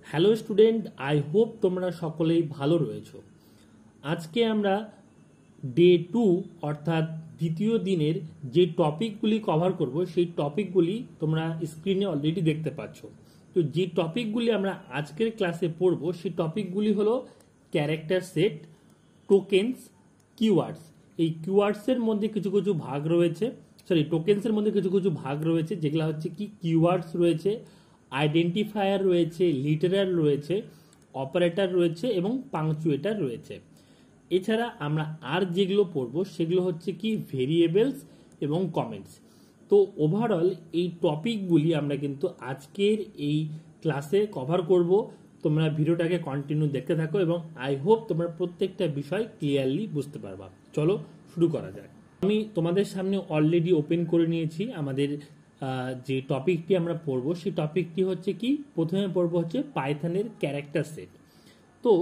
Hello student, I hope তোমরা সকলেই ভালো রয়েছো। আজকে আমরা ডে 2 অর্থাৎ দ্বিতীয় দিনের যে টপিকগুলি কভার করব সেই টপিকগুলি তোমরা স্ক্রিনে অলরেডি দেখতে পাচ্ছ। তো যে টপিকগুলি আমরা আজকের ক্লাসে পড়ব সেই টপিকগুলি হলো ক্যারেক্টার সেট, টোকেনস, কিওয়ার্ডস। এই কিওয়ার্ডসের মধ্যে কিছু কিছু ভাগ রয়েছে, টোকেনসের মধ্যে কিছু কিছু ভাগ রয়েছে, যেগুলো হচ্ছে কি কিওয়ার্ডস রয়েছে, আইডেন্টিফায়ার রয়েছে, লিটারাল রয়েছে, অপারেটর রয়েছে এবং পাংচুয়েটার রয়েছে। এছাড়া আমরা আর যেগুলো পড়বো সেগুলো হচ্ছে কি ভেরিয়েবলস এবং কমেন্টস। তো ওভারঅল এই টপিকগুলি আমরা কিন্তু আজকের এই ক্লাসে কভার করব। তোমরা ভিডিওটাকে কন্টিনিউ দেখতে থাকো এবং আই হোপ তোমরা প্রত্যেকটা বিষয় ক্লিয়ারলি বুঝতে পারবা। চলো শুরু করা যাক। আমি তোমাদের সামনে অলরেডি ওপেন করে নিয়েছি আমাদের যে টপিকটি আমরা পড়বো সেই টপিকটি হচ্ছে কি, প্রথমে পড়বো হচ্ছে পাইথনের ক্যারেক্টার সেট। তো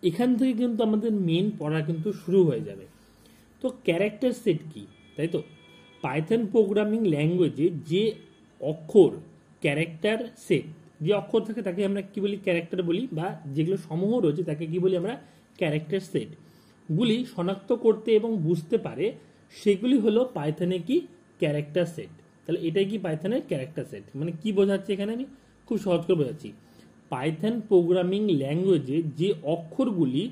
এখান থেকে কিন্তু আমাদের মেন পড়া কিন্তু শুরু হয়ে যাবে। তো ক্যারেক্টার সেট কি, তাই তো? পাইথন প্রোগ্রামিং ল্যাঙ্গুয়েজে যে অক্ষর ক্যারেক্টার সেট, যে অক্ষর থাকে তাকে আমরা কি বলি, ক্যারেক্টার বলি, বা যেগুলো সমূহ রয়েছে তাকে কি বলি আমরা, ক্যারেক্টার সেট। গুলি শনাক্ত করতে এবং বুঝতে পারে সেগুলি হলো পাইথনে কি, ক্যারেক্টার সেট। তাহলে এটাই কি পাইথনের ক্যারেক্টার সেট, মানে কি বোঝাচ্ছে এখানে আমি খুব সহজ করে বোঝাচ্ছি। পাইথন প্রোগ্রামিং ল্যাঙ্গুয়েজে যে অক্ষরগুলি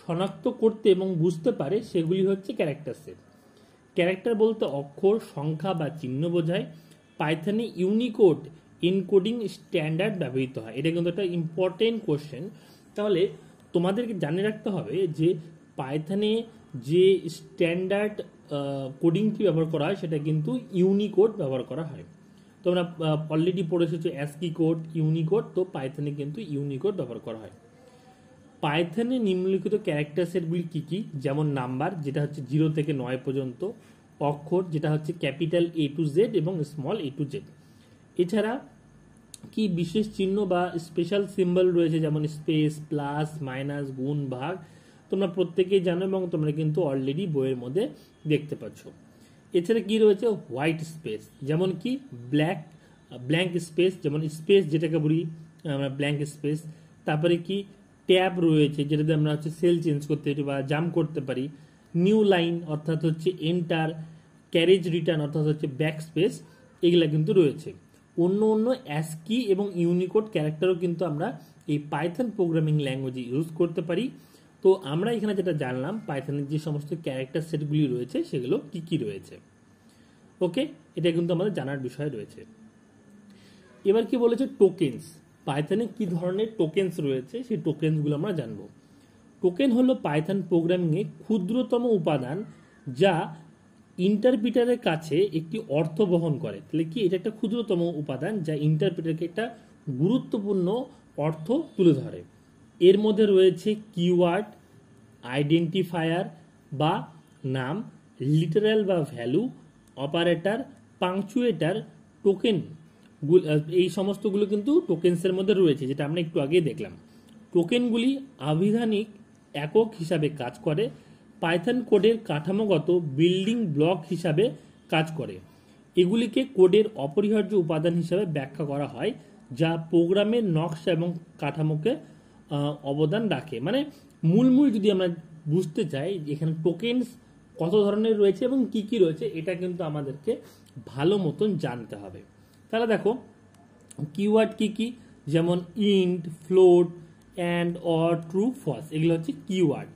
শনাক্ত করতে এবং বুঝতে পারে সেগুলি হচ্ছে ক্যারেক্টার সেট। ক্যারেক্টার বলতে অক্ষর, সংখ্যা বা চিহ্ন বোঝায়। পাইথনে ইউনিকোড এনকোডিং স্ট্যান্ডার্ড ব্যবহৃত হয়। এটা কিন্তু একটা ইম্পর্টেন্ট কোশ্চেন। তাহলে তোমাদেরকে জানিয়ে রাখতে হবে যে পাইথনে যে স্ট্যান্ডার্ড কোডিংটি ব্যবহার করা হয় সেটা কিন্তু ইউনিকোড ব্যবহার করা হয়। তোমরা অলরেডি পড়ে এসেছো অ্যাসকি কোড, ইউনিকোড, তো পাইথনে কিন্তু ইউনিকোড ব্যবহার করা হয়। পাইথনে নিম্নলিখিত ক্যারেক্টার সেটগুলি কি কি, যেমন নাম্বার, যেটা হচ্ছে 0 থেকে 9 পর্যন্ত, অক্ষর যেটা হচ্ছে ক্যাপিটাল A to Z এবং স্মল a to Z। এছাড়া কি বিশেষ চিহ্ন বা স্পেশাল সিম্বল রয়েছে, যেমন স্পেস, প্লাস, মাইনাস, গুণ, ভাগ, তোমরা প্রত্যেকেই জানো এবং তোমরা কিন্তু অলরেডি বইয়ের মধ্যে দেখতে পাচ্ছ। এছাড়া কি রয়েছে, হোয়াইট স্পেস, যেমন কি ব্ল্যাঙ্ক স্পেস, যেমন স্পেস যেটাকে বলি আমরা ব্ল্যাঙ্ক স্পেস। তারপরে কি ট্যাব রয়েছে, যেটাতে আমরা হচ্ছে সেল চেঞ্জ করতে পারি বা জাম্প করতে পারি। নিউ লাইন অর্থাৎ হচ্ছে এন্টার, ক্যারেজ রিটার্ন অর্থাৎ হচ্ছে ব্যাক স্পেস, এগুলা কিন্তু রয়েছে। অন্য অন্য অ্যাসকি এবং ইউনিকোড ক্যারেক্টারও কিন্তু আমরা এই পাইথন প্রোগ্রামিং ল্যাঙ্গুয়েজে ইউজ করতে পারি। তো আমরা এখানে যেটা জানলাম পাইথনের যে সমস্ত ক্যারেক্টার সেটগুলি রয়েছে সেগুলো কি কি রয়েছে। ওকে, এটা কিন্তু আমাদের জানার বিষয় রয়েছে। এবার কি বলেছে, টোকেন্স। পাইথনে কি ধরনের টোকেন্স রয়েছে সেই টোকেন্সগুলো আমরা জানবো। টোকেন হলো পাইথন প্রোগ্রামিংয়ে ক্ষুদ্রতম উপাদান যা ইন্টারপ্রিটারের কাছে একটি অর্থ বহন করে। তাহলে কি, এটা একটা ক্ষুদ্রতম উপাদান যা ইন্টারপ্রিটারকে একটা গুরুত্বপূর্ণ অর্থ তুলে ধরে। এর মধ্যে রয়েছে কিওয়ার্ড, আইডেন্টিফায়ার বা নাম, লিটারাল বা ভ্যালু, অপারেটর, পাংচুয়েটার, টোকেন। এই সমস্তগুলো কিন্তু টোকেন্সের মধ্যে রয়েছে, যেটা আমরা একটু আগে দেখলাম। টোকেনগুলি আবিধানিক একক হিসাবে কাজ করে, পাইথন কোডের কাঠামোগত বিল্ডিং ব্লক হিসাবে কাজ করে। এগুলিকে কোডের অপরিহার্য উপাদান হিসাবে ব্যাখ্যা করা হয়, যা প্রোগ্রামের নকশা এবং কাঠামোকে অবদান রাখে। মানে মূল যদি আমরা বুঝতে চাই এখানে টোকেন্স কত ধরনের রয়েছে এবং কি কি রয়েছে, এটা কিন্তু আমাদেরকে ভালো মতন জানতে হবে। তাহলে দেখো কিওয়ার্ড কি কি, যেমন int, float, and, or, true, false, এগুলো হচ্ছে কিওয়ার্ড।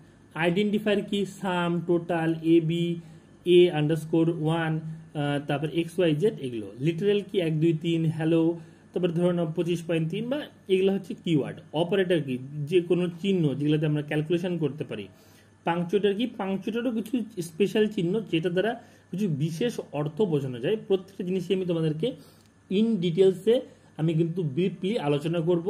আইডেন্টিফায়ার কি, sum, total, AB, A underscore 1, তারপর XYZ, এগুলো। লিটারাল কি 1 2 3, হ্যালো, তারপর ধরো 25.3, বা এগুলো হচ্ছে কিওয়ার্ড। অপারেটর কি, যে কোনো চিহ্ন যেগুলোতে আমরা ক্যালকুলেশন করতে পারি। পাংচুয়েটার কি, পাংচুয়েটারও কিছু স্পেশাল চিহ্ন যেটা দ্বারা কিছু বিশেষ অর্থ বোঝানো যায়। প্রত্যেকটা জিনিসই আমি তোমাদেরকে ইন ডিটেলসে আমি কিন্তু ব্রিফলি আলোচনা করব।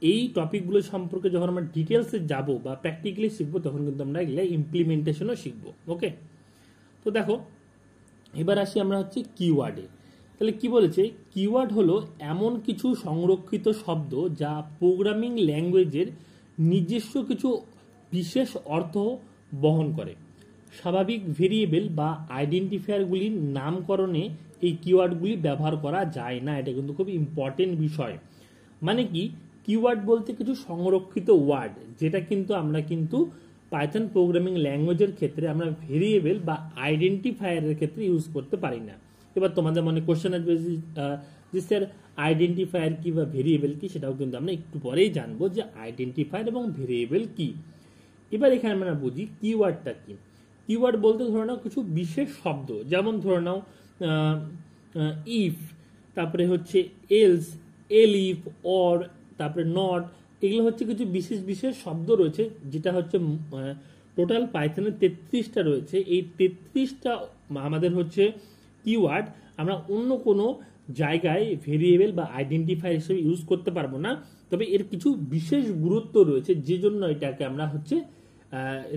এই টপিকগুলো সম্পর্কে যখন আমরা ডিটেলসে যাব বা প্র্যাকটিক্যালি শিখবো তখন কিন্তু আমরা এগুলো ইমপ্লিমেন্টেশনও শিখবো। ওকে, তো দেখো এবার আসি আমরা হচ্ছে কিওয়ার্ডে। তাহলে কি বলেছে, কিওয়ার্ড হলো এমন কিছু সংরক্ষিত শব্দ যা প্রোগ্রামিং ল্যাঙ্গুয়েজের নিজস্ব কিছু বিশেষ অর্থ বহন করে। স্বাভাবিক ভেরিয়েবল বা আইডেন্টিফায়ারগুলির নামকরণে এই কিওয়ার্ডগুলি ব্যবহার করা যায় না। এটা কিন্তু খুব ইম্পর্টেন্ট বিষয়। মানে কি, কিওয়ার্ড বলতে কিছু সংরক্ষিত ওয়ার্ড, যেটা কিন্তু আমরা কিন্তু পাইথন প্রোগ্রামিং ল্যাঙ্গুয়েজের ক্ষেত্রে আমরা ভেরিয়েবল বা আইডেন্টিফায়ারের ক্ষেত্রে ইউজ করতে পারি না। এবার তোমাদের মনে কোশ্চেন আসবে যে স্যার আইডেন্টিফায়ার কি বা ভেরিয়েবল কি, সেটাও কিন্তু আমরা একটু পরেই জানবো যে আইডেন্টিফায়ার এবং ভেরিয়েবল কি। এবার এখানে আমরা বুঝি কিওয়ার্ডটা কি। কিওয়ার্ড বলতে ধরে নাও কিছু বিশেষ শব্দ, যেমন ধরে নাও ইফ, তারপরে হচ্ছে এলস, এলিফ, অর, তারপরে নট, এগুলো হচ্ছে কিছু বিশেষ বিশেষ শব্দ রয়েছে, যেটা হচ্ছে টোটাল পাইথনের 33টা রয়েছে। এই 33টা আমাদের হচ্ছে কিওয়ার্ড, আমরা অন্য কোনো জায়গায় ভেরিয়েবল বা আইডেন্টিফায়ার হিসেবে ইউজ করতে পারবো না। তবে এর কিছু বিশেষ গুরুত্ব রয়েছে, যে জন্য এটাকে আমরা হচ্ছে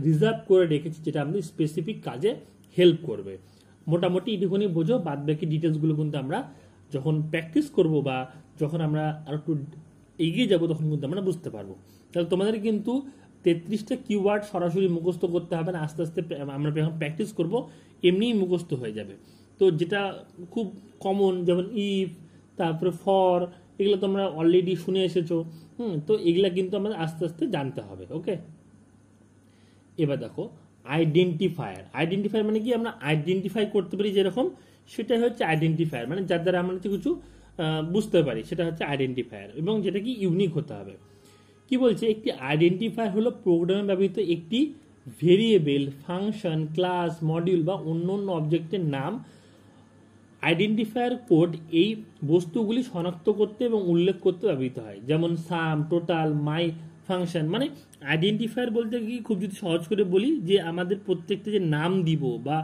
রিজার্ভ করে রেখেছি, যেটা আমাদের স্পেসিফিক কাজে হেল্প করবে। মোটামুটি এটুকুনি বোঝো, বাদ বাকি ডিটেলসগুলো কিন্তু আমরা যখন প্র্যাকটিস করব বা যখন আমরা আর একটু এগিয়ে যাব তখন কিন্তু আমরা বুঝতে পারবো। তাহলে তোমাদের কিন্তু 33টা কিওয়ার্ড সরাসরি মুখস্থ করতে হবে না, আস্তে আস্তে আমরা যখন প্র্যাকটিস করব এমনিই মুখস্থ হয়ে যাবে। তো যেটা খুব কমন, যেমন ইফ, তারপরে ফর, এগুলো তোমরা অলরেডি শুনে এসেছো। তো এগুলা কিন্তু আমাদের আস্তে আস্তে জানতে হবে। ওকে, এবার দেখো আইডেন্টিফায়ার। আইডেন্টিফায়ার মানে কি, আমরা আইডেন্টিফাই করতে পারি যেরকম, সেটাই হচ্ছে আইডেন্টিফায়ার, মানে যার দ্বারা আমরা কিছু বুঝতে পারি, সেটা হচ্ছে আইডেন্টিফায়ার, এবং যেটা কি ইউনিক হতে হবে। কি বলছে, একটি আইডেন্টিফায়ার হলো প্রোগ্রামে ব্যবহৃত একটি ভেরিয়েবল, ফাংশন, ক্লাস, মডিউল বা অন্য অবজেক্টের নাম। আইডেন্টিফায়ার কোড এই বস্তুগুলি শনাক্ত করতে এবং উল্লেখ করতে ব্যবহৃত হয়, যেমন সাম, টোটাল, মাই ফাংশন। মানে আইডেন্টিফায়ার বলতে কি, খুব যদি সহজ করে বলি, যে আমাদের প্রত্যেকটা যে নাম দিব বা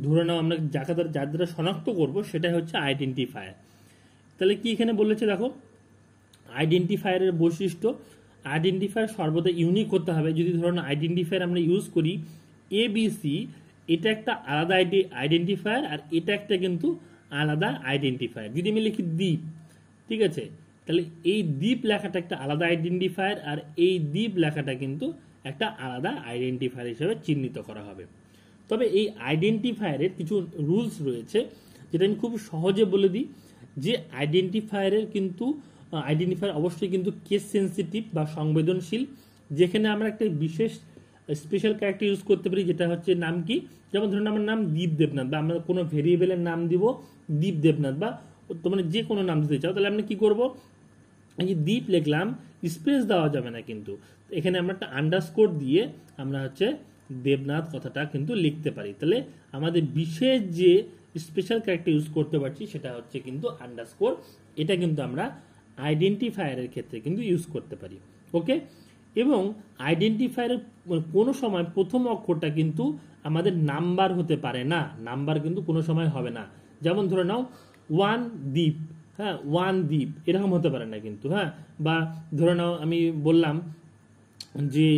ধরে নাও আমরা যার দ্বারা শনাক্ত করব, সেটাই হচ্ছে আইডেন্টিফায়ার। তাহলে কি এখানে বলেছে দেখো, আইডেন্টিফায়ারের বৈশিষ্ট্য, আইডেন্টিফায়ার সর্বদা ইউনিক হতে হবে। যদি ধরুন আইডেন্টিফায়ার আমরা ইউজ করি এবিসি, এটা একটা আলাদা আইডেন্টিফায়ার, আর এটা একটা কিন্তু আলাদা আইডেন্টিফায়ার। যদি আমি লিখি দ্বীপ, ঠিক আছে, তাহলে এই দ্বীপ লেখাটা একটা আলাদা আইডেন্টিফায়ার, আর এই দ্বীপ লেখাটা কিন্তু একটা আলাদা আইডেন্টিফায়ার হিসেবে চিহ্নিত করা হবে। তবে এই আইডেন্টিফায়ারের কিছু রুলস রয়েছে, যেটা আমি খুব সহজে বলে দিই, যে আইডেন্টিফায়ার অবশ্যই কিন্তু কেস সেন্সিটিভ বা সংবেদনশীল, যেখানে আমরা একটা বিশেষ স্পেশাল ক্যারেক্টার ইউজ করতে পারি, যেটা হচ্ছে নাম কি, যেমন ধরুন আমার নাম দীপ দেবনাথ, বা আমরা কোনো ভেরিয়েবলের নাম দিব দীপ দেবনাথ, বা তোমরা যে কোনো নাম দিতে চাও, তাহলে আমরা কি করব, এই যে দ্বীপ লিখলাম, স্পেস দেওয়া যাবে না, কিন্তু এখানে আমরা একটা আন্ডারস্কোর দিয়ে আমরা হচ্ছে দেবনাথ কথাটা কিন্তু লিখতে পারি। তাহলে আমাদের বিশেষ যে স্পেশাল ক্যারেক্টার ইউজ করতে পারছি, সেটা হচ্ছে কিন্তু আন্ডারস্কোর। এটা কিন্তু আমরা আইডেন্টিফায়ারের ক্ষেত্রে কিন্তু ইউজ করতে পারি। ওকে, এবং আইডেন্টিফায়ারের কোনো সময় প্রথম অক্ষরটা কিন্তু আমাদের নাম্বার হতে পারে না, নাম্বার কিন্তু কোনো সময় হবে না। যেমন ধরে নাও ওয়ান দ্বীপ, হ্যাঁ, ওয়ান দ্বীপ এরকম হতে পারে না কিন্তু, হ্যাঁ। বা ধরে নাও আমি বললাম যে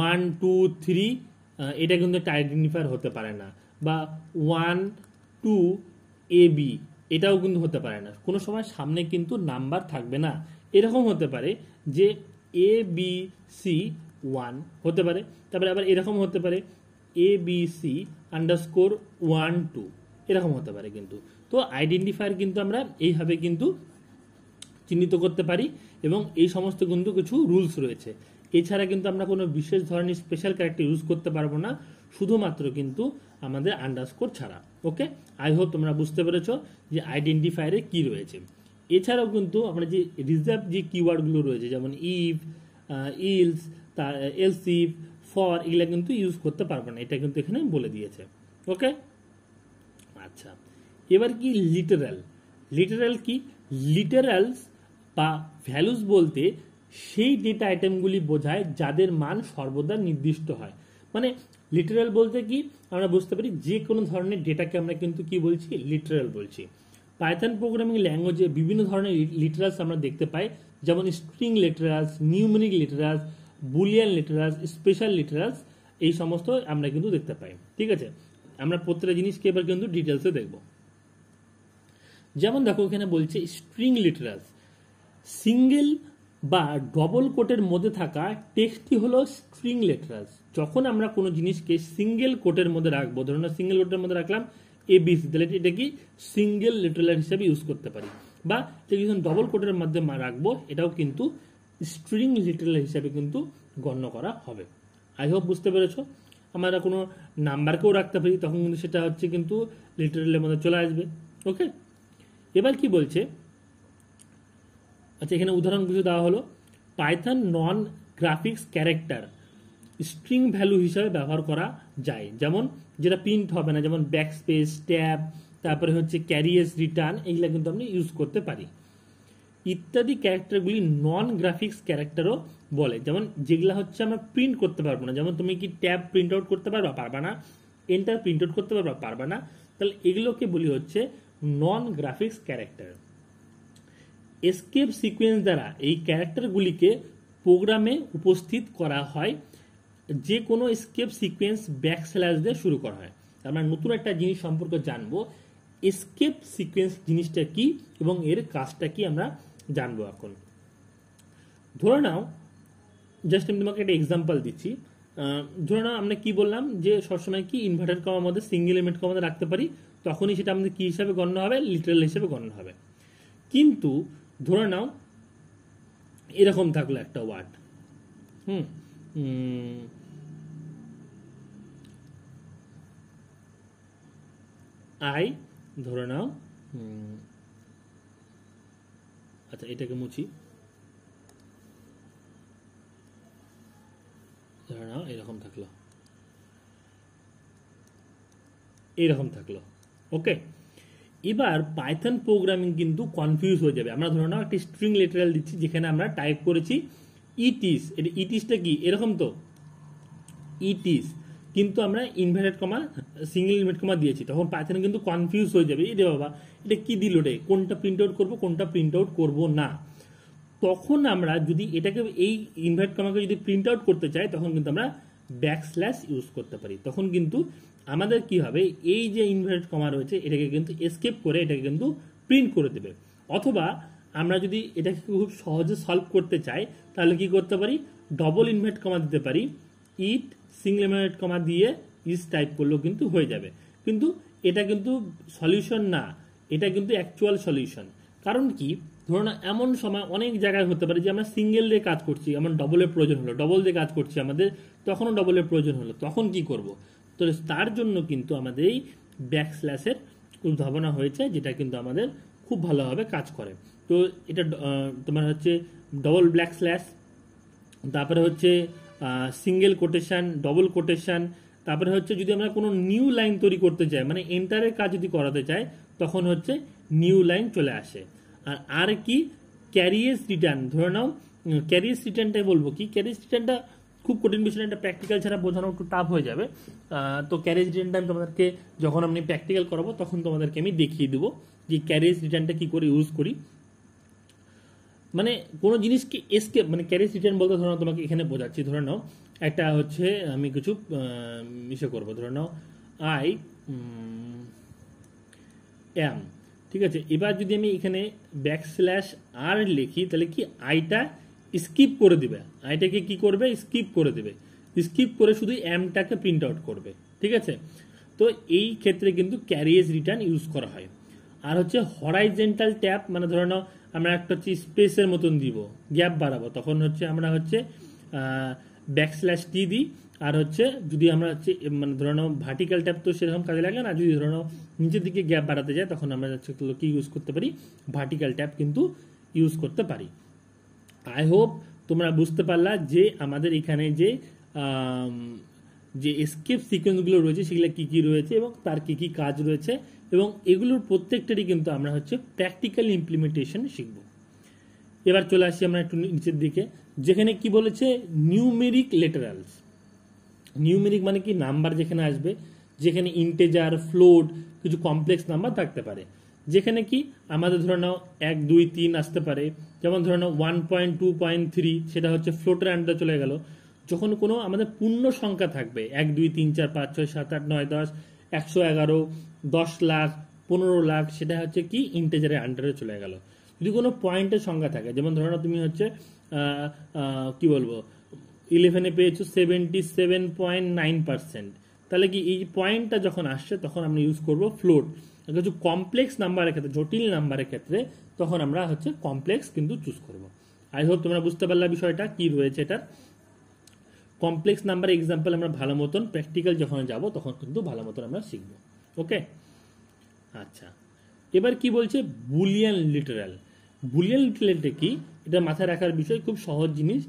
1 2 3, এটা কিন্তু একটা আইডেন্টিফায়ার হতে পারে না। বা 1 2 AB, এটাও কিন্তু হতে পারে না, কোনো সময় সামনে কিন্তু নাম্বার থাকবে না। এরকম হতে পারে যে ABC1 হতে পারে, তারপরে আবার এরকম হতে পারে ABC_1 2, এরকম হতে পারে কিন্তু। তো আইডেন্টিফায়ার কিন্তু আমরা এইভাবে কিন্তু চিহ্নিত করতে পারি, এবং এই সমস্ত কিন্তু কিছু রুলস রয়েছে। এছাড়া কিন্তু আমরা কোনো বিশেষ ধরনের স্পেশাল ক্যারেক্টার ইউজ করতে পারবো না, শুধুমাত্র কিন্তু আমাদের আন্ডারস্কোর ছাড়া। ওকে, আই হোপ তোমরা বুঝতে পেরেছো যে আইডেন্টিফায়ারে কি রয়েছে। এছাড়াও কিন্তু আমরা যে রিজার্ভ যে কিওয়ার্ডগুলো রয়েছে, যেমন if, else, else if, for, এগুলা কিন্তু ইউজ করতে পারবো না, এটা কিন্তু এখানে বলে দিয়েছে। ওকে, আচ্ছা, এবার কি লিটারাল। লিটারাল কি, লিটারালস বা ভ্যালুস বলতে সেই ডেটা আইটেমগুলি বোঝায় যাদের মান সর্বদা নির্দিষ্ট হয়। মানে লিটারাল বলতে কি, আমরা বুঝতে পারি যে কোনো ধরনের ডেটাকে আমরা কিন্তু কি বলছি, লিটারাল বলছি। পাইথন প্রোগ্রামিং ল্যাঙ্গুয়েজে বিভিন্ন ধরনের লিটারালস আমরা দেখতে পাই, যেমন string literals, numeric literals, Boolean literals, special literals, এই সমস্ত আমরা কিন্তু দেখতে পাই। ঠিক আছে, আমরা প্রত্যেকটা জিনিসকে এবার কিন্তু ডিটেলসে দেখব। যেমন দেখো এখানে বলছে স্ট্রিং লিটারালস, সিঙ্গেল বা ডবল কোটের মধ্যে থাকা টেক্সটই হলো স্ট্রিং লিটারালস। যখন আমরা কোনো জিনিসকে সিঙ্গেল কোটের মধ্যে রাখবো, ধরুন সিঙ্গেল কোটের মধ্যে রাখলাম ABC, তাহলে এটা কি সিঙ্গেল লিটারাল হিসেবে ইউজ করতে পারি। বা যখন ডবল কোটের মধ্যে রাখবো এটাও কিন্তু স্ট্রিং লিটারাল হিসাবে কিন্তু গণ্য করা হবে। আই হোপ বুঝতে পেরেছো। আমরা কোনো নাম্বারকেও রাখতে পারি, তখন কিন্তু সেটা হচ্ছে কিন্তু লিটারালের মধ্যে চলে আসবে। ওকে, এবার কি বলছে, আচ্ছা এখানে উদাহরণ কিছু দেওয়া হলো, পাইথন নন গ্রাফিক্স ক্যারেক্টার স্ট্রিং ভ্যালু হিসাবে ব্যবহার করা যায়, যেমন যেটা প্রিন্ট হবে না, যেমন ব্যাকস্পেস, ট্যাব, তারপরে হচ্ছে ক্যারিয়েস রিটার্ন, এইগুলা কিন্তু আমরা ইউজ করতে পারি। ইত্যাদি ক্যারেক্টারগুলি নন গ্রাফিক্স ক্যারেক্টারও বলে, যেমন যেগুলা হচ্ছে আমরা প্রিন্ট করতে পারবো না, যেমন তুমি কি ট্যাব প্রিন্ট আউট করতে পারবা, পারবা না, এন্টার প্রিন্ট আউট করতে পারবা, পারবা না, তাহলে এগুলোকে বলি হচ্ছে নন গ্রাফিক্স ক্যারেক্টার। এসকেপ সিকোয়েন্স দ্বারা এই ক্যারেক্টারগুলিকে প্রোগ্রামে উপস্থিত করা হয়, যে কোনো এসকেপ সিকোয়েন্স ব্যাকস্ল্যাশ দিয়ে শুরু করা হয়। আমরা নতুন একটা জিনিস সম্পর্কে জানবো, এসকেপ সিকোয়েন্স জিনিসটা কি এবং এর কাজটা কি আমরা জানবো এখন। ধরে নাও, জাস্ট আমি তোমাকে একটা এক্সাম্পল দিচ্ছি, ধরে নাও আমরা কি বললাম যে সবসময় কি ইনভার্টেড কমার মধ্যে সিঙ্গেল এলিমেন্ট কমাতে রাখতে পারি, তখনই সেটা আমাদের কি হিসাবে গণ্য হবে, লিটারাল হিসাবে গণ্য হবে। কিন্তু ধরে নাও এরকম থাকলো একটা ওয়ার্ড, আই, ধরে নাও, আচ্ছা এটাকে মুছি, ধরে নাও এরকম থাকলো, এইরকম থাকলো। ওকে, এবার পাইথন প্রোগ্রামিং কিন্তু কনফিউজ হয়ে যাবে। আমরা ধরে নাও একটা স্ট্রিং লিটারাল দিচ্ছি যেখানে আমরা টাইপ করেছি ইটিস, এটা ইটিসটা কি এরকম, তো ইটিস, কিন্তু আমরা inverted comma single inverted comma দিয়েছি, তখন পাইথন কিন্তু কনফিউজ হয়ে যাবে, এই রে বাবা এটা কি দিল রে, কোনটা প্রিন্ট আউট করবো কোনটা প্রিন্ট আউট করবো না। তখন আমরা যদি এটাকে এই ইনভার্ট কমাকে যদি প্রিন্ট আউট করতে চাই, তখন কিন্তু আমরা ব্যাকস্ল্যাশ ইউজ করতে পারি, তখন কিন্তু আমাদের কি হবে, এই যে ইনভার্ট কমা রয়েছে এটাকে কিন্তু এসকেপ করে এটাকে কিন্তু প্রিন্ট করে দেবে। অথবা আমরা যদি এটাকে খুব সহজে সলভ করতে চাই, তাহলে কি করতে পারি, ডবল ইনভার্ট কমা দিতে পারি, ইট সিঙ্গেল ইনভার্ট কমা দিয়ে ইস টাইপ করলেও কিন্তু হয়ে যাবে। কিন্তু এটা কিন্তু সলিউশন না, এটা কিন্তু অ্যাকচুয়াল সলিউশন। কারণ কি, ধরো না এমন সময় অনেক জায়গায় হতে পারে যে আমরা সিঙ্গেল দিয়ে কাজ করছি, আমার ডবলের প্রয়োজন হলো, ডবল দিয়ে কাজ করছি আমাদের, তখনও ডবলের প্রয়োজন হলো, তখন কি করব, তো তার জন্য কিন্তু আমাদের এই ব্যাকস্ল্যাশের উদ্ভাবনা হয়েছে, যেটা কিন্তু আমাদের খুব ভালোভাবে কাজ করে। তো এটা তোমার হচ্ছে ডবল ব্যাকস্ল্যাশ, তারপরে হচ্ছে সিঙ্গেল কোটেশন, ডবল কোটেশন, তারপরে হচ্ছে যদি আমরা কোনো নিউ লাইন তৈরি করতে চাই, মানে এন্টারের কাজ যদি করাতে চাই, তখন হচ্ছে নিউ লাইন চলে আসে। আর কি, ক্যারিয়েস রিটার্ন, ধরে নাও ক্যারিয়েস রিটার্নটাই বলবো কি, ক্যারিয়েস রিটার্নটা খুব কঠিন বিষয়, একটা প্র্যাকটিক্যাল ছাড়া বোঝানো একটু টাফ হয়ে যাবে। তো ক্যারিয়েস রিটার্নটা আমি তোমাদেরকে যখন আমি প্র্যাকটিক্যাল করাবো তখন তোমাদেরকে আমি দেখিয়ে দেবো যে ক্যারিয়েস রিটার্নটা কি করে ইউজ করি। মানে কোনো জিনিসকে এসকেপ, মানে ক্যারিয়েস রিটার্ন বলতে ধরো তোমাকে এখানে বোঝাচ্ছি, ধরে নাও একটা হচ্ছে আমি কিছু ইসে করবো, ধরে নাও আই এম, ঠিক আছে। এবার যদি আমি এখানে ব্যাকস্ল্যাশ আর লিখি, তাহলে কি আইটা স্কিপ করে দিবে, আইটাকে কি করবে, স্কিপ করে দেবে, স্কিপ করে শুধু এমটাকে প্রিন্ট আউট করবে, ঠিক আছে। তো এই ক্ষেত্রে কিন্তু ক্যারিয়েস রিটার্ন ইউজ করা হয়। আর হচ্ছে হরাইজেন্টাল ট্যাব, মানে ধরে নাও আমরা একটা হচ্ছে স্পেসের মতন দিব, গ্যাপ বাড়াবো, তখন হচ্ছে আমরা হচ্ছে ব্যাকস্ল্যাশ টি দিই। আর হচ্ছে যদি আমরা হচ্ছে মানে ধরে নাও ভার্টিক্যাল ট্যাব তো সেরকম কাজে লাগে না, যদি ধরে নাও নিচের দিকে গ্যাপ বাড়াতে যায়, তখন আমরা হচ্ছে কি ইউজ করতে পারি, ভার্টিক্যাল ট্যাব কিন্তু ইউজ করতে পারি। আই হোপ তোমরা বুঝতে পারলা যে আমাদের এখানে যে এসকেপ সিকোয়েন্সগুলো রয়েছে সেগুলো কি কি রয়েছে এবং তার কি কি কাজ রয়েছে, এবং এগুলোর প্রত্যেকটারই কিন্তু আমরা হচ্ছে প্র্যাকটিক্যাল ইমপ্লিমেন্টেশন শিখব। এবার চলে আসি আমরা একটু নিচের দিকে, যেখানে কি বলেছে নিউমেরিক লেটারালস। নিউমেরিক মানে কি, নাম্বার যেখানে আসবে, যেখানে ইন্টেজার, ফ্লোট, কিছু কমপ্লেক্স নাম্বার থাকতে পারে, যেখানে কি আমাদের ধরে নাও 1, 2, 3 আসতে পারে, যেমন ধরে নাও 1.2.3 সেটা হচ্ছে ফ্লোটের আন্ডারে চলে গেল। যখন কোনো আমাদের পূর্ণ সংখ্যা থাকবে 1, 2, 3, 4, 5, 6, 7, 8, 9, 10, 111, 10 লাখ, 15 লাখ, সেটা হচ্ছে কি ইন্টেজারের আন্ডারে চলে গেল। যদি কোনো পয়েন্টের সংখ্যা থাকে, যেমন ধরে নাও তুমি হচ্ছে কি বলবো 11-এ পেয়েছো 77.9%, তাহলে কি এই পয়েন্টটা যখন আসছে তখন আমরা ইউজ করব ফ্লোট। কিছু কমপ্লেক্স নাম্বারের ক্ষেত্রে, জটিল নাম্বারের ক্ষেত্রে তখন আমরা হচ্ছে কমপ্লেক্স কিন্তু চুজ করব। আই হোপ তোমরা বুঝতে পারলে বিষয়টা কি রয়েছে। এটা কমপ্লেক্স নাম্বার এক্সাম্পল আমরা ভালো মতন প্র্যাকটিক্যাল যখন যাব তখন কিন্তু ভালো মতন আমরা শিখব। ওকে, আচ্ছা, এবার কি বলছে বুলিয়ান লিটারাল। বুলিয়ান লিটারালটা কি, এটা মাথায় রাখার বিষয়, খুব সহজ জিনিস।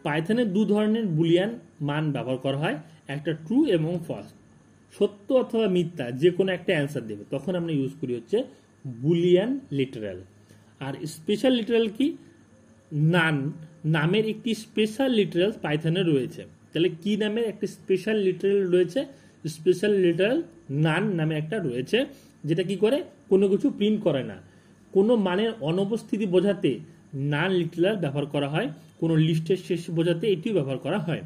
পাইথনে দু ধরনের বুলিয়ান মান ব্যবহার করা হয়, একটা ট্রু এবং ফলস, সত্য অথবা মিথ্যা যে কোনো একটা অ্যান্সার দেবে, তখন আমরা ইউজ করি হচ্ছে বুলিয়ান লিটারাল। আর স্পেশাল লিটারাল কি, নান নামের একটি স্পেশাল লিটারাল পাইথনে রয়েছে। তাহলে কি নামের একটি স্পেশাল লিটারাল রয়েছে, স্পেশাল লিটারাল নান নামে একটা রয়েছে, যেটা কি করে কোনো কিছু প্রিন্ট করে না। কোনো মানের অনুপস্থিতি বোঝাতে নান লিটারাল ব্যবহার করা হয়, কোনো লিস্টের শেষ বোঝাতে এটিও ব্যবহার করা হয়।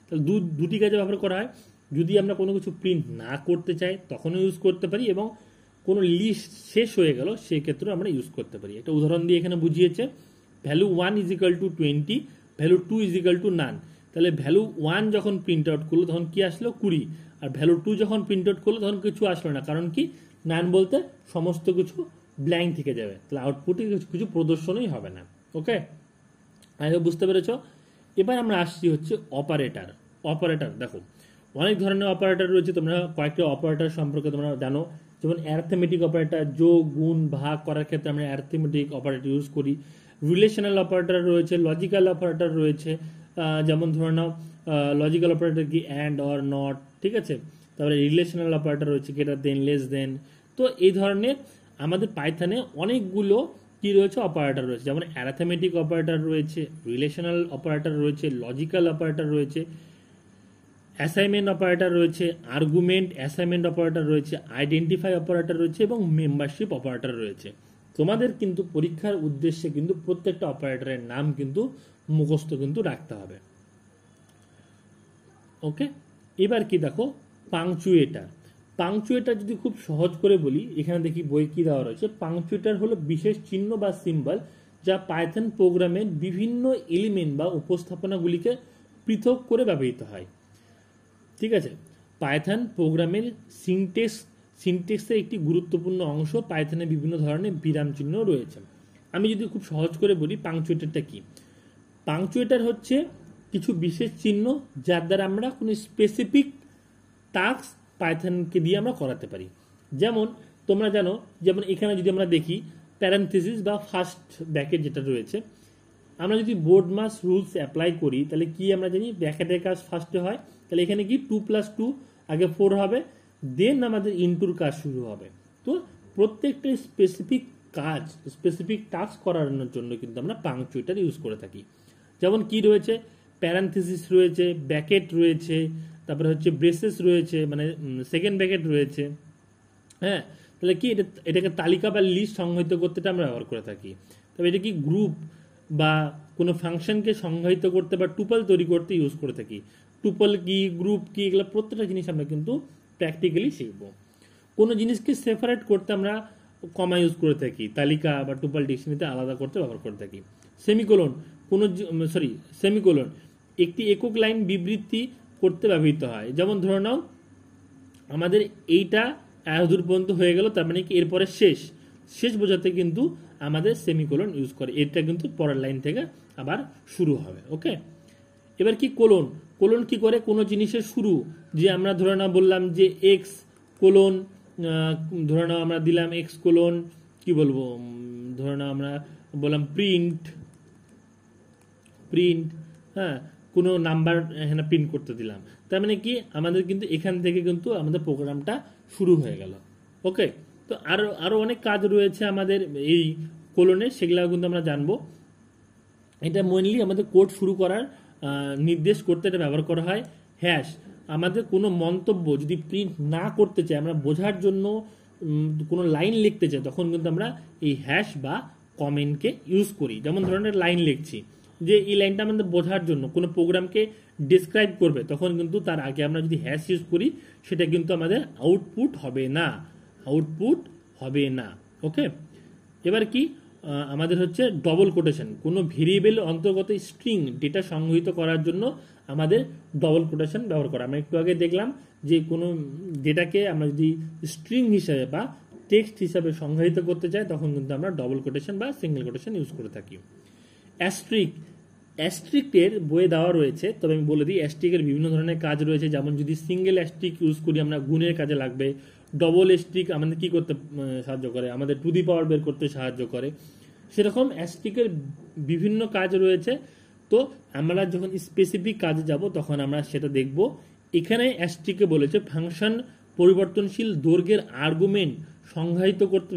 তাহলে দুটি কাজে ব্যবহার করা হয়। যদি আমরা কোনো কিছু প্রিন্ট না করতে চাই তখনও ইউজ করতে পারি, এবং কোনো লিস্ট শেষ হয়ে গেল সেই ক্ষেত্রেও আমরা ইউজ করতে পারি। একটা উদাহরণ দিয়ে এখানে বুঝিয়েছে, value 1 is equal to 20, value 2 is equal to নান। তাহলে ভ্যালু 1 যখন প্রিন্ট আউট করলো তখন কি আসলো 20, আর ভ্যালু 2 যখন প্রিন্ট আউট করলো তখন কিছু আসলো না, কারণ কি নান বলতে সমস্ত কিছু ব্ল্যাঙ্ক থেকে যাবে, তাহলে আউটপুটে কিছু প্রদর্শনই হবে না। ওকে, আগে বুঝতে পেরেছ। এবার আমরা আসছি হচ্ছে অপারেটর। অপারেটর দেখো অনেক ধরনের অপারেটর রয়েছে, তোমরা কয়েকটা অপারেটর সম্পর্কে তোমরা জানো, যেমন অ্যারিথমেটিক অপারেটর, যোগ গুণ ভাগ করার ক্ষেত্রে আমরা অ্যারিথমেটিক অপারেটর ইউজ করি। রিলেশনাল অপারেটর রয়েছে, লজিক্যাল অপারেটর রয়েছে, যেমন ধরে নাও লজিক্যাল অপারেটর কি অ্যান্ড অর নট, ঠিক আছে। তারপরে রিলেশনাল অপারেটর রয়েছে গ্রেটার দেন, লেস দেন। তো এই ধরনের আমাদের পাইথনে অনেকগুলো কি রয়েছে অপারেটর রয়েছে, যেমন অ্যারিথমেটিক অপারেটর রয়েছে, রিলেশনাল অপারেটর রয়েছে, লজিক্যাল অপারেটর রয়েছে, অ্যাসাইনমেন্ট অপারেটর রয়েছে, আর্গুমেন্ট অ্যাসাইনমেন্ট অপারেটর রয়েছে, আইডেন্টিফাই অপারেটর রয়েছে এবং মেম্বারশিপ অপারেটর রয়েছে। তোমাদের কিন্তু পরীক্ষার উদ্দেশ্যে কিন্তু প্রত্যেকটা অপারেটরের নাম কিন্তু মুখস্থ কিন্তু রাখতে হবে। ওকে, এবার কি দেখো পাংচুয়েটার। পাংচুয়েটার যদি খুব সহজ করে বলি, এখানে দেখি বই কি দেওয়া রয়েছে। পাংচুয়েটার হলো বিশেষ চিহ্ন বা সিম্বল যা পাইথন প্রোগ্রামের বিভিন্ন এলিমেন্ট বা উপস্থাপনাগুলিকে পৃথক করে ব্যবহৃত হয়। ঠিক আছে, পাইথন প্রোগ্রামের সিনট্যাক্সের একটি গুরুত্বপূর্ণ অংশ। পাইথনে বিভিন্ন ধরনের বিরাম চিহ্ন রয়েছে। আমি যদি খুব সহজ করে বলি পাংচুয়েটারটা কি, পাংচুয়েটার হচ্ছে কিছু বিশেষ চিহ্ন যার দ্বারা আমরা কোনো স্পেসিফিক টাস্ক পাইথনকে দিয়ে আমরা করাতে পারি। যেমন তোমরা জানো, যেমন এখানে যদি আমরা দেখি প্যারেনথেসিস বা ফার্স্ট ব্র্যাকেট যেটা রয়েছে, আমরা যদি বোর্ড মাস রুলস অ্যাপ্লাই করি তাহলে কি আমরা জানি ব্র্যাকেটের কাজ ফার্স্টে হয়। তাহলে এখানে কি 2 + 2 আগে 4 হবে, দেন আমাদের ইনটুর কাজ শুরু হবে। তো প্রত্যেকটা স্পেসিফিক কাজ, স্পেসিফিক টাস্ক করানোর জন্য কিন্তু আমরা পাংচুয়েটার ইউজ করে থাকি। যেমন কি রয়েছে, প্যারেনথেসিস রয়েছে, ব্র্যাকেট রয়েছে, তারপরে হচ্ছে ব্রেসেস রয়েছে, মানে সেকেন্ড ব্র্যাকেট রয়েছে। হ্যাঁ, তাহলে কি এটাকে তালিকা বা লিস্ট সংজ্ঞায়িত করতে আমরা ব্যবহার করে থাকি। তবে এটা কি গ্রুপ বা কোনো ফাংশনকে সংজ্ঞায়িত করতে বা টুপল তৈরি করতে ইউজ করে থাকি। টুপল কি, গ্রুপ কি, এগুলো প্রত্যেকটা জিনিস আমরা কিন্তু প্র্যাকটিক্যালি শিখব। কোনো জিনিসকে সেপারেট করতে আমরা কমা ইউজ করে থাকি, তালিকা বা টুপল ডিকশনারিতে আলাদা করতে ব্যবহার করে থাকি। সেমিকোলন সেমিকোলন একটি একক লাইন বিবৃতি করতে ব্যবহৃত হয়। যেমন ধরে নাও আমাদের এইটা এতদূর পর্যন্ত হয়ে গেল, তার মানে কি এরপরে শেষ বোঝাতে কিন্তু আমাদের সেমিকোলন ইউজ করে। এটা কিন্তু পরের লাইন থেকে আবার শুরু হবে। ওকে, এবার কি কোলন কি করে, কোনো জিনিসের শুরু, যে আমরা ধরে নাও বললাম যে এক্স কোলন, ধরে নাও আমরা দিলাম এক্স কোলন কি বলবো, ধরে নাও আমরা বললাম প্রিন্ট, হ্যাঁ, কোনো নাম্বার এখানে প্রিন্ট করতে দিলাম, তার মানে কি আমাদের কিন্তু এখান থেকে কিন্তু আমাদের প্রোগ্রামটা শুরু হয়ে গেল। ওকে, তো আরো অনেক কাজ রয়েছে আমাদের এই কোলনের, সেগুলো কিন্তু আমরা জানবো। এটা মেইনলি আমাদের কোড শুরু করার নির্দেশ করতে এটা ব্যবহার করা হয়। হ্যাশ, আমাদের কোনো মন্তব্য যদি প্রিন্ট না করতে চাই, আমরা বোঝার জন্য কোনো লাইন লিখতে চাই, তখন কিন্তু আমরা এই হ্যাশ বা কমেন্টকে ইউজ করি। যেমন ধরনের লাইন লিখছি, যে এই লাইনটা আমাদের বোঝার জন্য কোনো প্রোগ্রামকে ডিসক্রাইব করবে, তখন কিন্তু তার আগে আমরা যদি হ্যাশ ইউজ করি সেটা কিন্তু আমাদের আউটপুট হবে না। ওকে, এবার কি আমাদের হচ্ছে ডবল কোটেশন, কোনো ভেরিয়েবল অন্তর্গত স্ট্রিং ডেটা সংগ্রহিত করার জন্য আমাদের ডবল কোটেশন ব্যবহার করা। আমরা একটু আগে দেখলাম যে কোনো ডেটাকে আমরা যদি স্ট্রিং হিসাবে বা টেক্সট হিসাবে সংজ্ঞায়িত করতে চাই তখন কিন্তু আমরা ডবল কোটেশন বা সিঙ্গেল কোটেশন ইউজ করে থাকি। অ্যাস্ট্রিক্টের বইয়ে দেওয়া রয়েছে, তবে আমি বলে দিই অ্যাস্ট্রিকের বিভিন্ন ধরনের কাজ রয়েছে। যেমন যদি সিঙ্গেল অ্যাস্ট্রিক ইউজ করি আমরা গুণের কাজে লাগবে, ডবল অ্যাস্ট্রিক আমাদের কি করতে সাহায্য করে, আমাদের টু দি পাওয়ার বের করতে সাহায্য করে। সেরকম অ্যাস্ট্রিকের বিভিন্ন কাজ রয়েছে, তো আমরা যখন স্পেসিফিক কাজে যাব তখন আমরা সেটা দেখব। এখানে অ্যাস্ট্রিকে বলেছে ফাংশন পরিবর্তনশীল দৈর্ঘ্যের আর্গুমেন্ট সংজ্ঞায়িত করতে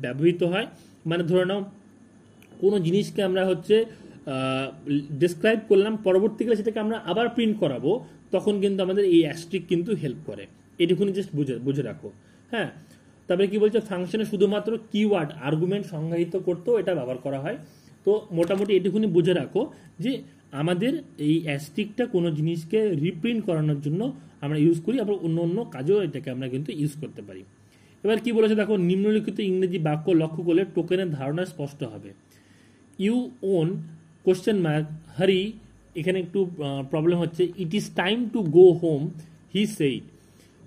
ব্যবহৃত হয়। মানে ধরে নাও কোনো জিনিসকে আমরা হচ্ছে ডিসক্রাইব করলাম, পরবর্তীকালে সেটাকে আমরা আবার প্রিন্ট করাবো, তখন কিন্তু আমাদের এই অ্যাস্ট্রিক কিন্তু হেল্প করে। এটুকুনি জাস্ট বুঝে রাখো। হ্যাঁ, তারপরে কি বলছে, ফাংশনে শুধুমাত্র কিওয়ার্ড আর্গুমেন্ট সংজ্ঞায়িত করতেও এটা ব্যবহার করা হয়। তো মোটামুটি এটুকুনি বুঝে রাখো যে আমাদের এই অ্যাস্ট্রিকটা কোনো জিনিসকে রিপ্রিন্ট করানোর জন্য আমরা ইউজ করি, আবার অন্য অন্য কাজেও এটাকে আমরা কিন্তু ইউজ করতে পারি। এবার কি বলেছে দেখো, নিম্নলিখিত ইংরেজি বাক্য লক্ষ্য করলে টোকেনের ধারণা স্পষ্ট হবে। ইউ ওন কোশ্চেন মার্ক হারি, এখানে একটু প্রবলেম হচ্ছে। It is time to go home he said.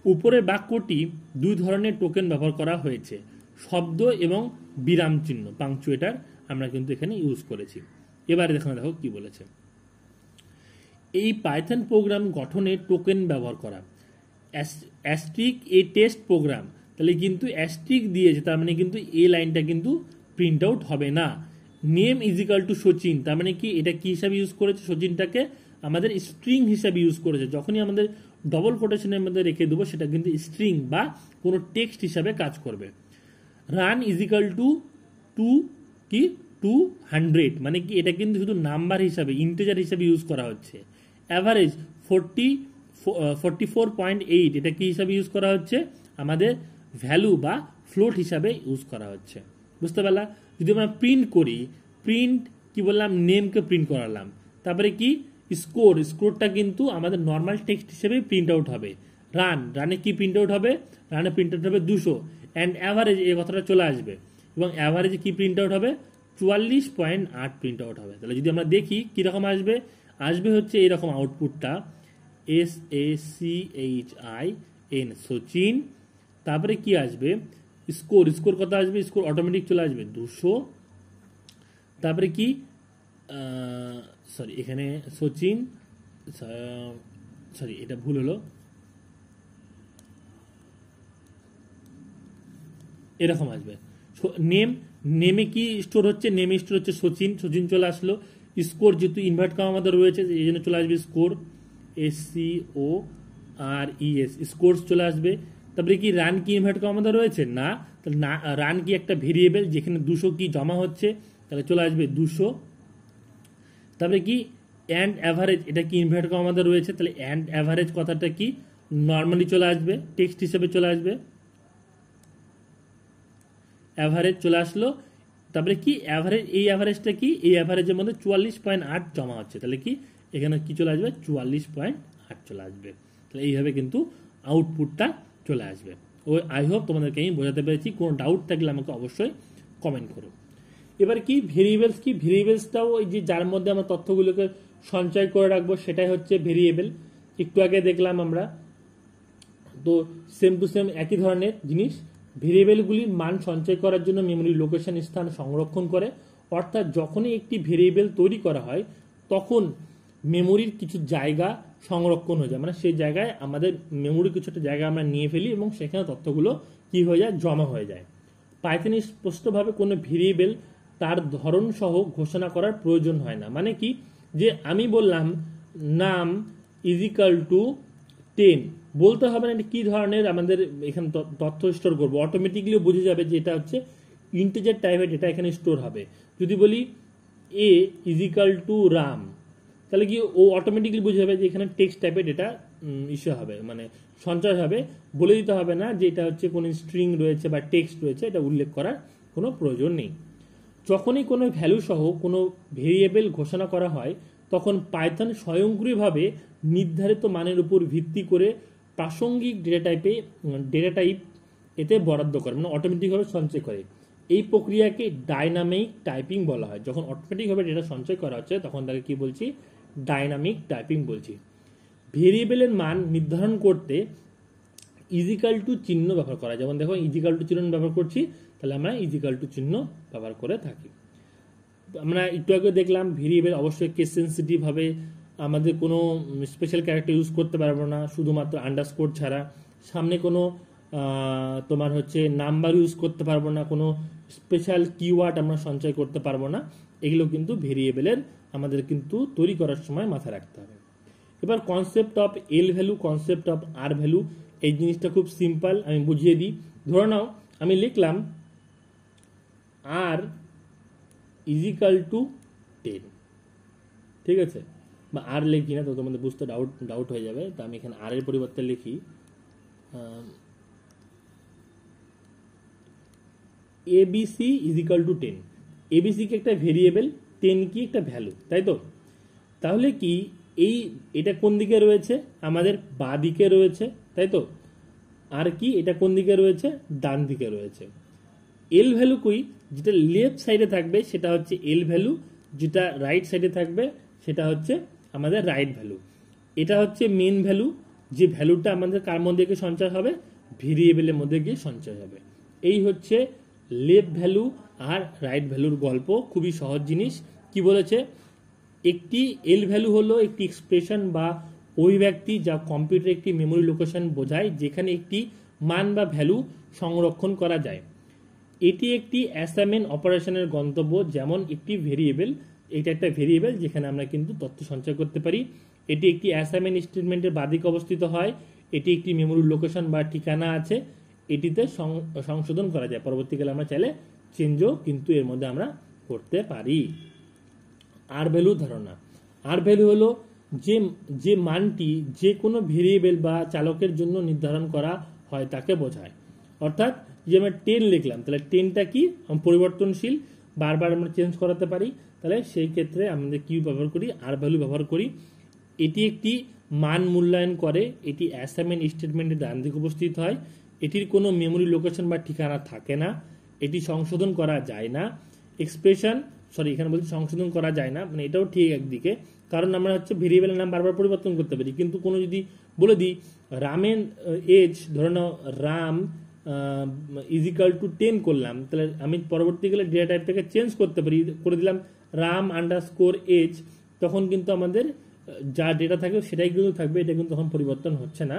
উপরের বাক্যটি দুই ধরনের টোকেন ব্যবহার করা হয়েছে, শব্দ এবং বিরাম চিহ্ন পাংচুয়েটার আমরা কিন্তু এখানে ইউজ করেছি। এবারে দেখো কি বলেছে, এই পাইথন প্রোগ্রাম গঠনে টোকেন ব্যবহার করা। অ্যাস্ট্রিক এ টেস্ট প্রোগ্রাম, তাহলে কিন্তু অ্যাস্ট্রিক দিয়েছে, তার মানে কিন্তু এই লাইনটা কিন্তু প্রিন্ট আউট হবে না। নেম ইজিক্যাল টু সচিন, তার মানে কি এটা কি হিসাবে ইউজ করেছে, সচিনটাকে আমাদের স্ট্রিং হিসাবে ইউজ করেছে। যখনই আমাদের ডবল কোটেশনের মধ্যে রেখে দেবো সেটা কিন্তু স্ট্রিং বা কোনো টেক্সট হিসাবে কাজ করবে। রান ইজিক্যাল টু কি 200, মানে কি এটা কিন্তু শুধু নাম্বার হিসাবে ইন্টিজার হিসাবে ইউজ করা হচ্ছে। অ্যাভারেজ 44.8, এটা কি হিসাবে ইউজ করা হচ্ছে, আমাদের ভ্যালু বা ফ্লোট হিসাবে ইউজ করা হচ্ছে। বুঝতে পারলা? যদি আমরা প্রিন্ট করি, প্রিন্ট কি বললাম, নেমকে প্রিন্ট করালাম, তারপরে কি স্কোরটা কিন্তু আমাদের নর্মাল টেক্সট হিসেবে প্রিন্ট আউট হবে। রানে কি প্রিন্ট আউট হবে, রানে প্রিন্ট আউট হবে 200, অ্যান্ড অ্যাভারেজ এই কথাটা চলে আসবে, এবং অ্যাভারেজে কি প্রিন্ট আউট হবে 44.8 প্রিন্ট আউট হবে। তাহলে যদি আমরা দেখি কিরকম আসবে হচ্ছে এরকম আউটপুটটা, SACHIN সচিন, তারপরে কি আসবে স্কোর কত আসবে, স্কোর অটোমেটিক চলে আসবে 200, তারপরে কি এখানে সচিন, এটা ভুল হলো, এরকম আসবে। নেমে কি স্টোর হচ্ছে, নেমে স্টোর হচ্ছে সচিন চলে আসলো। স্কোর যেহেতু ইনভার্ট করা আমাদের রয়েছে এই জন্য চলে আসবে স্কোর, SCORES, স্কোরস চলে আসবে। তারপরে কি রান কি ইনভার্ট করা আমাদের রয়েছে না, তাহলে রান কি একটা ভেরিয়েবল যেখানে 200 কি জমা হচ্ছে, তাহলে চলে আসবে 200। তারপরে কি অ্যান্ড অ্যাভারেজ, এটা কি ইনভার্ট করা আমাদের রয়েছে, তাহলে অ্যান্ড অ্যাভারেজ কথাটা কি নর্মালি চলে আসবে, টেক্সট হিসেবে চলে আসবে, অ্যাভারেজ চলে আসলো। তারপরে কি অ্যাভারেজ, এই অ্যাভারেজটা কি, এই অ্যাভারেজের মধ্যে 44.8 জমা হচ্ছে, তাহলে কি এখানে কি চলে আসবে 44.8 চলে আসবে। তাহলে এইভাবে কিন্তু আউটপুটটা চলে আসবে। আই হোপ তোমাদেরকে আমি বোঝাতে পেরেছি। কোনো ডাউট থাকলে আমাকে অবশ্যই কমেন্ট করো। এবার কি ভেরিয়েবলসটাও ওই যে যার মধ্যে আমরা তথ্যগুলোকে সঞ্চয় করে রাখবো সেটাই হচ্ছে ভেরিয়েবল। একটু আগে দেখলাম আমরা, তো সেম টু সেম একই ধরনের জিনিস। ভেরিয়েবলগুলির মান সঞ্চয় করার জন্য মেমোরি লোকেশন স্থান সংরক্ষণ করে, অর্থাৎ যখনই একটি ভেরিয়েবল তৈরি করা হয় তখন মেমোরির কিছু জায়গা সংরক্ষণ হয়ে যায়, মানে সেই জায়গায় আমাদের মেমোরির কিছুটা জায়গা আমরা নিয়ে ফেলি এবং সেখানে তথ্যগুলো কি হয়ে যায়, জমা হয়ে যায়। পাইথনে স্পষ্টভাবে কোনো ভেরিয়েবল তার ধরন সহ ঘোষণা করার প্রয়োজন হয় না। মানে কি, যে আমি বললাম নাম ইজিক্যাল টু 10, বলতে হবে না কি ধরনের আমাদের এখানে তথ্য স্টোর করবো, অটোমেটিকলি বুঝে যাবে যে এটা হচ্ছে ইন্টিজার টাইপের, এটা এখানে স্টোর হবে। যদি বলি এ ইজিক্যাল টু রাম, তাহলে কি ও অটোমেটিকলি বুঝে যাবে যে এখানে টেক্সট টাইপের এটা ইস্যু হবে, মানে সঞ্চয় হবে। বলে দিতে হবে না যে এটা হচ্ছে কোনো স্ট্রিং রয়েছে বা টেক্সট রয়েছে, এটা উল্লেখ করার কোনো প্রয়োজন নেই। যখনই কোনো ভ্যালু সহ কোনো ভেরিয়েবল ঘোষণা করা হয় তখন পাইথন স্বয়ংক্রিয়ভাবে নির্ধারিত মানের উপর ভিত্তি করে প্রাসঙ্গিক ডেটা টাইপ এতে বরাদ্দ করে, মানে অটোমেটিকভাবে সঞ্চয় করে। এই প্রক্রিয়াকে ডাইনামিক টাইপিং বলা হয়। যখন অটোমেটিকভাবে ডেটা সঞ্চয় করা হচ্ছে তখন তাকে কি বলছি, ডাইনামিক টাইপিং বলছি। ভেরিয়েবলের মান নির্ধারণ করতে ইজিক্যাল টু চিহ্ন ব্যবহার করা, যেমন দেখো ইজিক্যাল টু চিহ্ন ব্যবহার করছি, তাহলে আমরা ইজিক্যাল টু চিহ্ন ব্যবহার করে থাকি। আমরা একটু আগে দেখলাম ভেরিয়েবল অবশ্যই কেস সেন্সিটিভ হবে, আমাদের কোনো স্পেশাল ক্যারেক্টার ইউজ করতে পারবো না শুধুমাত্র আন্ডারস্কোর ছাড়া, সামনে কোনো তোমার হচ্ছে নাম্বার ইউজ করতে পারবো না, কোনো স্পেশাল কিওয়ার্ড আমরা সঞ্চয় করতে পারবো না। এগুলো কিন্তু ভেরিয়েবলের আমাদের কিন্তু তৈরি করার সময় মাথায় রাখতে হবে। এবার concept of L value, concept of R value, এই জিনিসটা খুব সিম্পল, আমি বুঝিয়ে দিই। ধরে নাও আমি লিখলাম আর ইজিক্যাল টু 10, ঠিক আছে, বা আর লিখি না তো তোমাদের বুঝতে ডাউট হয়ে যাবে, তো আমি এখানে আর এর পরিবর্তে লিখি এবিসি ইজিক্যাল টু 10। এবিসি কি একটা ভেরিয়েবল, 10 কি একটা ভ্যালু, তাই তো? তাহলে কি এটা কোন দিকে রয়েছে, আমাদের বাঁ দিকে রয়েছে, তাই তো? আর কি এটা কোন দিকে রয়েছে, ডান দিকে রয়েছে। এল ভ্যালু কই, যেটা লেফট সাইডে থাকবে সেটা হচ্ছে এল ভ্যালু, যেটা রাইট সাইডে থাকবে সেটা হচ্ছে আমাদের রাইট ভ্যালু। এটা হচ্ছে মেন ভ্যালু, যে ভ্যালুটা আমাদের কার মধ্যে গিয়ে সঞ্চয় হবে, ভেরিয়েবলের মধ্যে গিয়ে সঞ্চয় হবে। এই হচ্ছে লেফট ভ্যালু আর রাইট ভ্যালুর গল্প, খুবই সহজ জিনিস। কি বলেছে, একটি এল ভ্যালু হলো একটি এক্সপ্রেশন বা অভিব্যক্তি যা কম্পিউটার একটি মেমোরি লোকেশন বোঝায় যেখানে একটি মান বা ভ্যালু সংরক্ষণ করা যায়। এটি একটি অ্যাসাইনমেন্ট অপারেশনের গন্তব্য, যেমন একটি ভেরিয়েবল, এটা একটা ভেরিয়েবল যেখানে আমরা কিন্তু তথ্য সঞ্চয় করতে পারি। এটি একটি অ্যাসাইনমেন্ট স্টেটমেন্টের বাদিকে অবস্থিত হয়। এটি একটি মেমোরি লোকেশন বা ঠিকানা আছে, এটিতে সংশোধন করা যায়, পরবর্তীকালে আমরা চাইলে চেঞ্জও কিন্তু এর মধ্যে আমরা করতে পারি। আর ভ্যালু ধারণা, আর ভ্যালু হলো যে মানটি যে কোনো ভেরিয়েবল বা চালকের জন্য নির্ধারণ করা হয় তাকে বোঝায়। অর্থাৎ যে আমরা 10 লিখলাম, তাহলে 10টা কি পরিবর্তনশীল, বারবার আমরা চেঞ্জ করাতে পারি, তাহলে সেই ক্ষেত্রে আমাদের কি ব্যবহার করি, আর ভ্যালু ব্যবহার করি। এটি একটি মান মূল্যায়ন করে, এটি অ্যাসাইনমেন্ট স্টেটমেন্টের ডান দিকে উপস্থিত হয়, এটির কোনো মেমোরি লোকেশন বা ঠিকানা থাকে না, এটি সংশোধন করা যায় না। এক্সপ্রেশন, এখানে বলছি সংশোধন করা যায় না, মানে এটাও ঠিক একদিকে, কারণ আমরা হচ্ছে ভেরিয়েবলের নাম বারবার পরিবর্তন করতে পারি, কিন্তু কোনো যদি বলে দিই রামের এজ, ধরে নাও রাম ইজিক্যাল টু 10 করলাম, তাহলে আমি পরবর্তীকালে ডেটা টাইপটাকে চেঞ্জ করতে পারি, করে দিলাম রাম আন্ডারস্কোর এজ, তখন কিন্তু আমাদের যা ডেটা থাকবে সেটাই কিন্তু থাকবে, এটা কিন্তু তখন পরিবর্তন হচ্ছে না।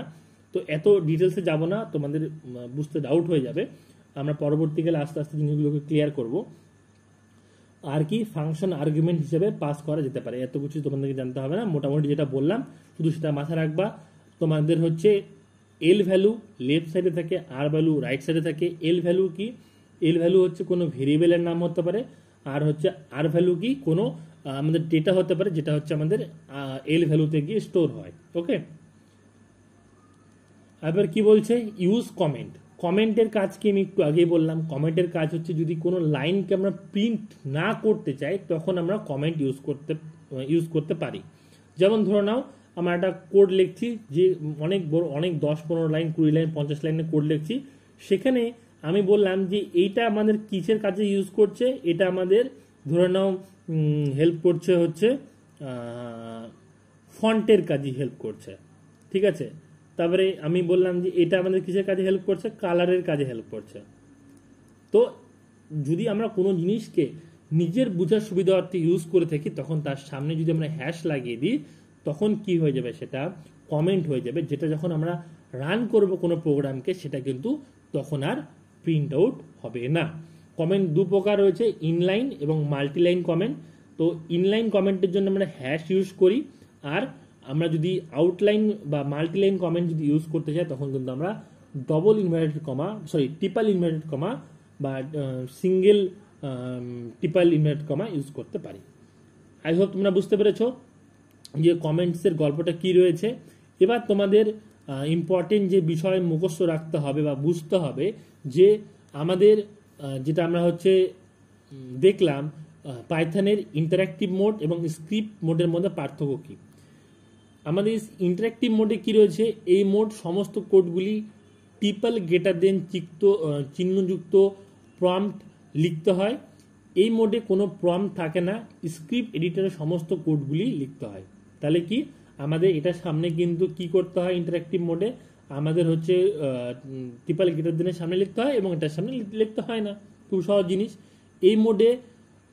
তো এত ডিটেলসে যাব না, তোমাদের বুঝতে ডাউট হয়ে যাবে, আমরা পরবর্তীকালে আস্তে আস্তে জিনিসগুলোকে ক্লিয়ার করব। আর কি ফাংশন আর্গুমেন্ট হিসেবে পাস করা যেতে পারে, এত কিছু তোমাদেরকে জানতে হবে না, মোটামুটি যেটা বললাম শুধু সেটা মাথায় রাখবা। তোমাদের হচ্ছে এল ভ্যালু লেফট সাইডে থাকে, আর ভ্যালু রাইট সাইডে থাকে। এল ভ্যালু কি, এল ভ্যালু হচ্ছে কোনো ভেরিয়েবলের নাম হতে পারে, আর হচ্ছে আর ভ্যালু কি কোনো আমাদের ডেটা হতে পারে, যেটা হচ্ছে আমাদের এল ভ্যালুতে গিয়ে স্টোর হয়। ওকে, এবার কি বলছে, ইউজ কমেন্ট। কমেন্টের কাজ কি আমি একটু আগেই বললাম, কমেন্টের কাজ হচ্ছে যদি কোনো লাইনকে আমরা প্রিন্ট না করতে চাই তখন আমরা কমেন্ট ইউজ করতে পারি। যেমন ধরে নাও আমরা একটা কোড লিখছি, যে অনেক বড়, অনেক 10-15 লাইন, 20 লাইন, 50 লাইনের কোড লিখছি, সেখানে আমি বললাম যে এইটা আমাদের কিসের কাজে ইউজ করছে, এটা আমাদের ধরে নাও হেল্প করছে হচ্ছে ফন্টের কাজে হেল্প করছে, ঠিক আছে। তারপরে আমি বললাম যে এটা আমাদের কিসের কাজে হেল্প করছে, কালারের কাজে হেল্প করছে। তো যদি আমরা কোনো জিনিসকে নিজের বোঝার সুবিধার্থে ইউজ করে থাকি তখন তার সামনে যদি আমরা হ্যাশ লাগিয়ে দিই তখন কি হয়ে যাবে, সেটা কমেন্ট হয়ে যাবে, যেটা যখন আমরা রান করব কোনো প্রোগ্রামকে সেটা কিন্তু তখন আর প্রিন্ট আউট হবে না। কমেন্ট দু প্রকার রয়েছে, ইনলাইন এবং মাল্টিলাইন কমেন্ট। তো ইনলাইন কমেন্টের জন্য আমরা হ্যাশ ইউজ করি, আর আমরা যদি আউটলাইন বা মাল্টিলাইন কমেন্ট যদি ইউজ করতে চাই তখন কিন্তু আমরা ট্রিপল ইনভার্টেড কমা বা single triple inverted comma use করতে পারি। আই হোপ তোমরা বুঝতে পেরেছো যে কমেন্টসের গল্পটা কি রয়েছে। এবার তোমাদের ইম্পর্টেন্ট যে বিষয় মুখস্থ রাখতে হবে বা বুঝতে হবে, যে আমাদের যেটা আমরা হচ্ছে দেখলাম পাইথনের ইন্টারঅ্যাক্টিভ মোড এবং স্ক্রিপ্ট মোডের মধ্যে পার্থক্য কি। আমাদের ইন্টারঅ্যাক্টিভ মোডে কি রয়েছে, এই মোড সমস্ত কোডগুলি ট্রিপল গ্রেটার দেন চিহ্নযুক্ত প্রম্পট লিখতে হয়। এই মোডে কোনো প্রম্পট থাকে না, স্ক্রিপ্ট এডিটরের সমস্ত কোডগুলি লিখতে হয়। তাহলে কি আমাদের এটা সামনে কিন্তু কি করতে হয়, ইন্টারঅ্যাক্টিভ মোডে আমাদের হচ্ছে ট্রিপল গ্রেটার দেনের সামনে লিখতে হয় এবং এটার সামনে লিখতে হয় না। খুব সহজ জিনিস। এই মোডে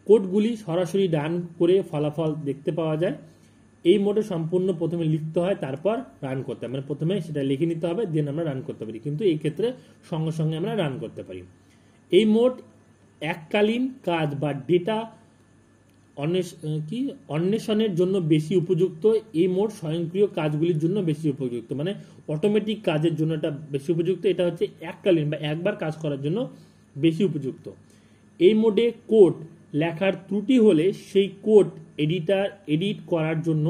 কোডগুলি সরাসরি রান করে ফলাফল দেখতে পাওয়া যায়। এই মোডে সম্পূর্ণ প্রথমে লিখতে হয়, তারপর রান করতে হয়, মানে প্রথমে সেটা লিখে নিতে হবে, দেন আমরা রান করতে পারি, কিন্তু এই ক্ষেত্রে সঙ্গে সঙ্গে আমরা রান করতে পারি। এই মোড এককালীন কাজ বা ডেটা অন্বেষণের জন্য বেশি উপযুক্ত। এই মোড স্বয়ংক্রিয় কাজগুলির জন্য বেশি উপযুক্ত, মানে অটোমেটিক কাজের জন্য এটা বেশি উপযুক্ত। এটা হচ্ছে এককালীন বা একবার কাজ করার জন্য বেশি উপযুক্ত। এই মোডে কোড লেখার ত্রুটি হলে সেই কোড এডিট করার জন্য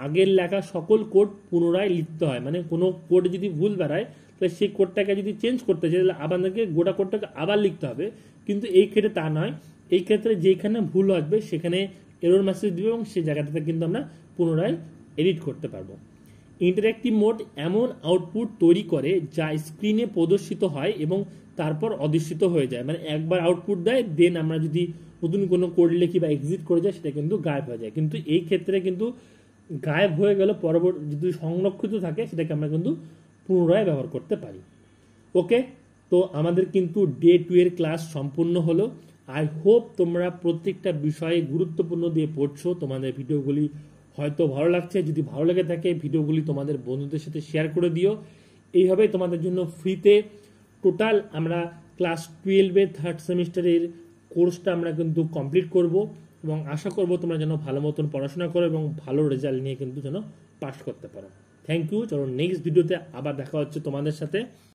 আগের লেখা সকল কোড পুনরায় লিখতে হয়। মানে কোনো কোড যদি ভুল বেড়ায় তাহলে সেই কোডটাকে যদি চেঞ্জ করতে চাই তাহলে আপনাদেরকে গোটা কোডটাকে আবার লিখতে হবে, কিন্তু এই ক্ষেত্রে তা নয়। এই ক্ষেত্রে যেখানে ভুল আসবে সেখানে এরর মেসেজ দিবে এবং সেই জায়গাটাতে কিন্তু আমরা পুনরায় এডিট করতে পারবো। ইন্টারঅ্যাক্টিভ মোড এমন আউটপুট তৈরি করে যা স্ক্রিনে প্রদর্শিত হয় এবং তারপর অদৃশ্য হয়ে যায়। মানে একবার আউটপুট দেয়, দেন আমরা যদি নতুন কোনো কোড লিখি বা এক্সিট করে যায় সেটা কিন্তু গায়েব হয়ে যায়। কিন্তু এই ক্ষেত্রে কিন্তু গায়েব হয়ে গেলে পরবর্তী যদি সংরক্ষিত থাকে সেটাকে আমরা কিন্তু পুনরায় ব্যবহার করতে পারি। ওকে, তো আমাদের কিন্তু ডে 2 এর ক্লাস সম্পূর্ণ হলো। আই হোপ তোমরা প্রত্যেকটা বিষয়ে গুরুত্বপূর্ণ দিয়ে পড়ছো। তোমাদের ভিডিওগুলি হয়তো ভালো লাগছে। যদি ভালো লেগে থাকে ভিডিওগুলি তোমাদের বন্ধুদের সাথে শেয়ার করে দিও। এইভাবে তোমাদের জন্য ফ্রিতে টোটাল আমরা ক্লাস 12-এর 3rd সেমিস্টারের কোর্সটা আমরা কিন্তু কমপ্লিট করব এবং আশা করব তোমরা যেন ভালো মতন পড়াশোনা করো এবং ভালো রেজাল্ট নিয়ে কিন্তু যেন পাস করতে পারো। Thank you. চলো নেক্সট ভিডিওতে আবার দেখা হচ্ছে তোমাদের সাথে।